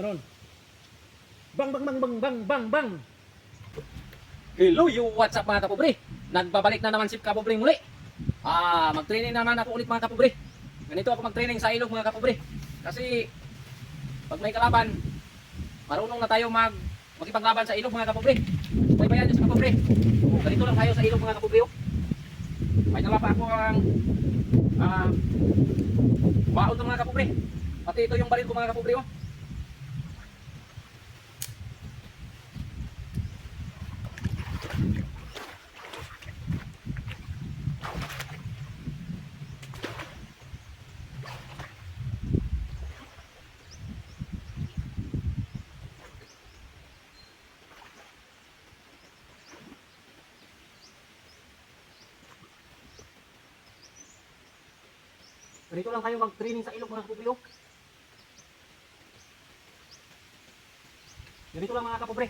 Ganun. Bang bang bang bang bang bang bang. Hello, what's up mga kapobre? Nagbabalik na naman si Kapobre muli. Mag-training naman ako ulit mga kapobre. Ganito ako mag-training sa ilog mga kapobre. Kasi pag may kalaban, marunong na tayo makipaglaban sa ilog mga kapobre. May bayan dyan sa kapobre. Ganito lang tayo sa ilog mga kapobre. May dala pa ako ang baon ng mga kapobre. Pati ito yung baril ko mga kapobre. Ganito lang tayo mag-training sa ilog mga kapobre. Ganito lang mga kapobre.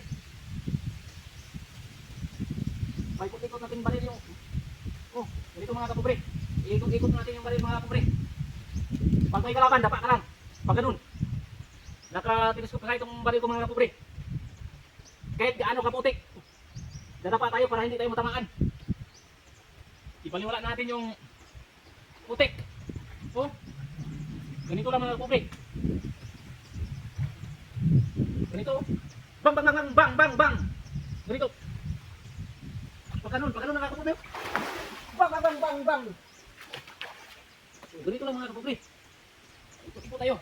Paikot-ikot natin baril yung ganito mga kapobre. Ikot-ikot natin yung baril mga kapobre. Pag may kalaban, dapa ka lang. Pag ganun, nakatiniscope ka itong baril ko mga kapobre. Kahit gaano kaputik, dadapa tayo para hindi tayo matamaan. Ipaliwala natin yung putik. Ganito lang mga kapobre. Ganito. Bang bang bang bang bang bang bang. Ganito. Pag ganun mga kapobre. Bang bang bang bang bang. Ganito lang mga kapobre. Ikot-ikot tayo.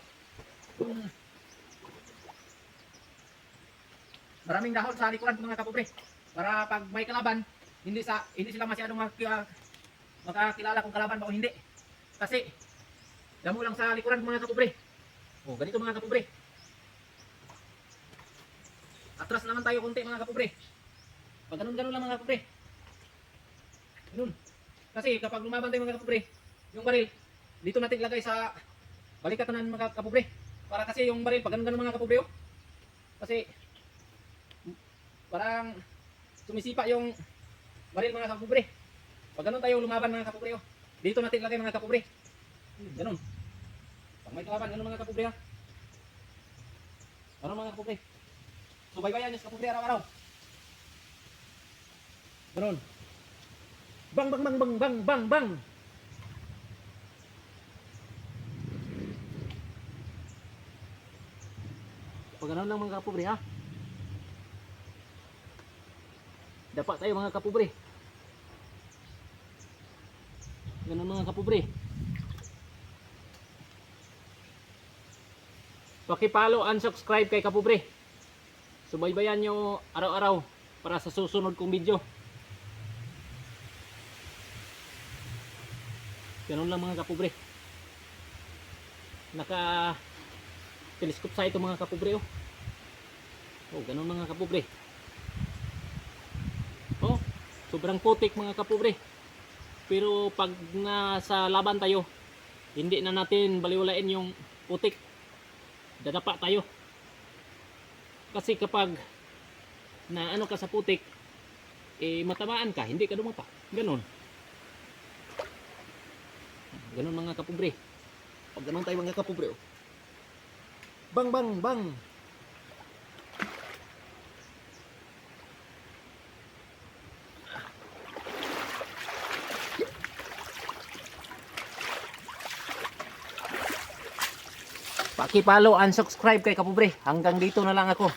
Maraming dahon sa likuran ko mga kapobre. Para pag may kalaban, hindi sila masyadong makakilala kung kalaban ba o hindi. Kasi damo lang sa likuran mga kapobre. Ganito mga kapobre. Atras naman tayo konti mga kapobre. Pag ganun lang mga kapobre. Ganun. Kasi kapag lumaban tayo mga kapobre, yung baril, dito natin ilagay sa balikatan mga kapobre. Para kasi yung baril, pag ganun mga kapobre, kasi parang sumisipa yung baril mga kapobre. Pag ganun tayo lumaban mga kapobre, dito natin ilagay mga kapobre. Ganun. Pag may kalaban, ganun mga kapobre ha. Ganun mga kapobre. Subaybayan yung kapobre araw-araw. Ganun. Bang bang bang bang bang bang bang. Pag ganun lang mga kapobre ha. Dapa tayo mga kapobre. Ganun mga kapobre. Paki-follow and subscribe kay kapobre. Subaybayan nyo araw-araw para sa susunod kong video. Ganun lang mga kapobre. Naka telescope sa ito mga kapobre. Ganun mga kapobre. Sobrang putik mga kapobre. Pero pag nasa laban tayo, hindi na natin baliwalain yung putik. Dadapa tayo. Kasi kapag na ano ka sa putik, matamaan ka, hindi ka dumapa. Ganon. Ganon mga kapobre. Pag ganon tayo mga kapobre. Bang bang bang. Paki-follow and subscribe kay kapobre. Hanggang dito na lang ako.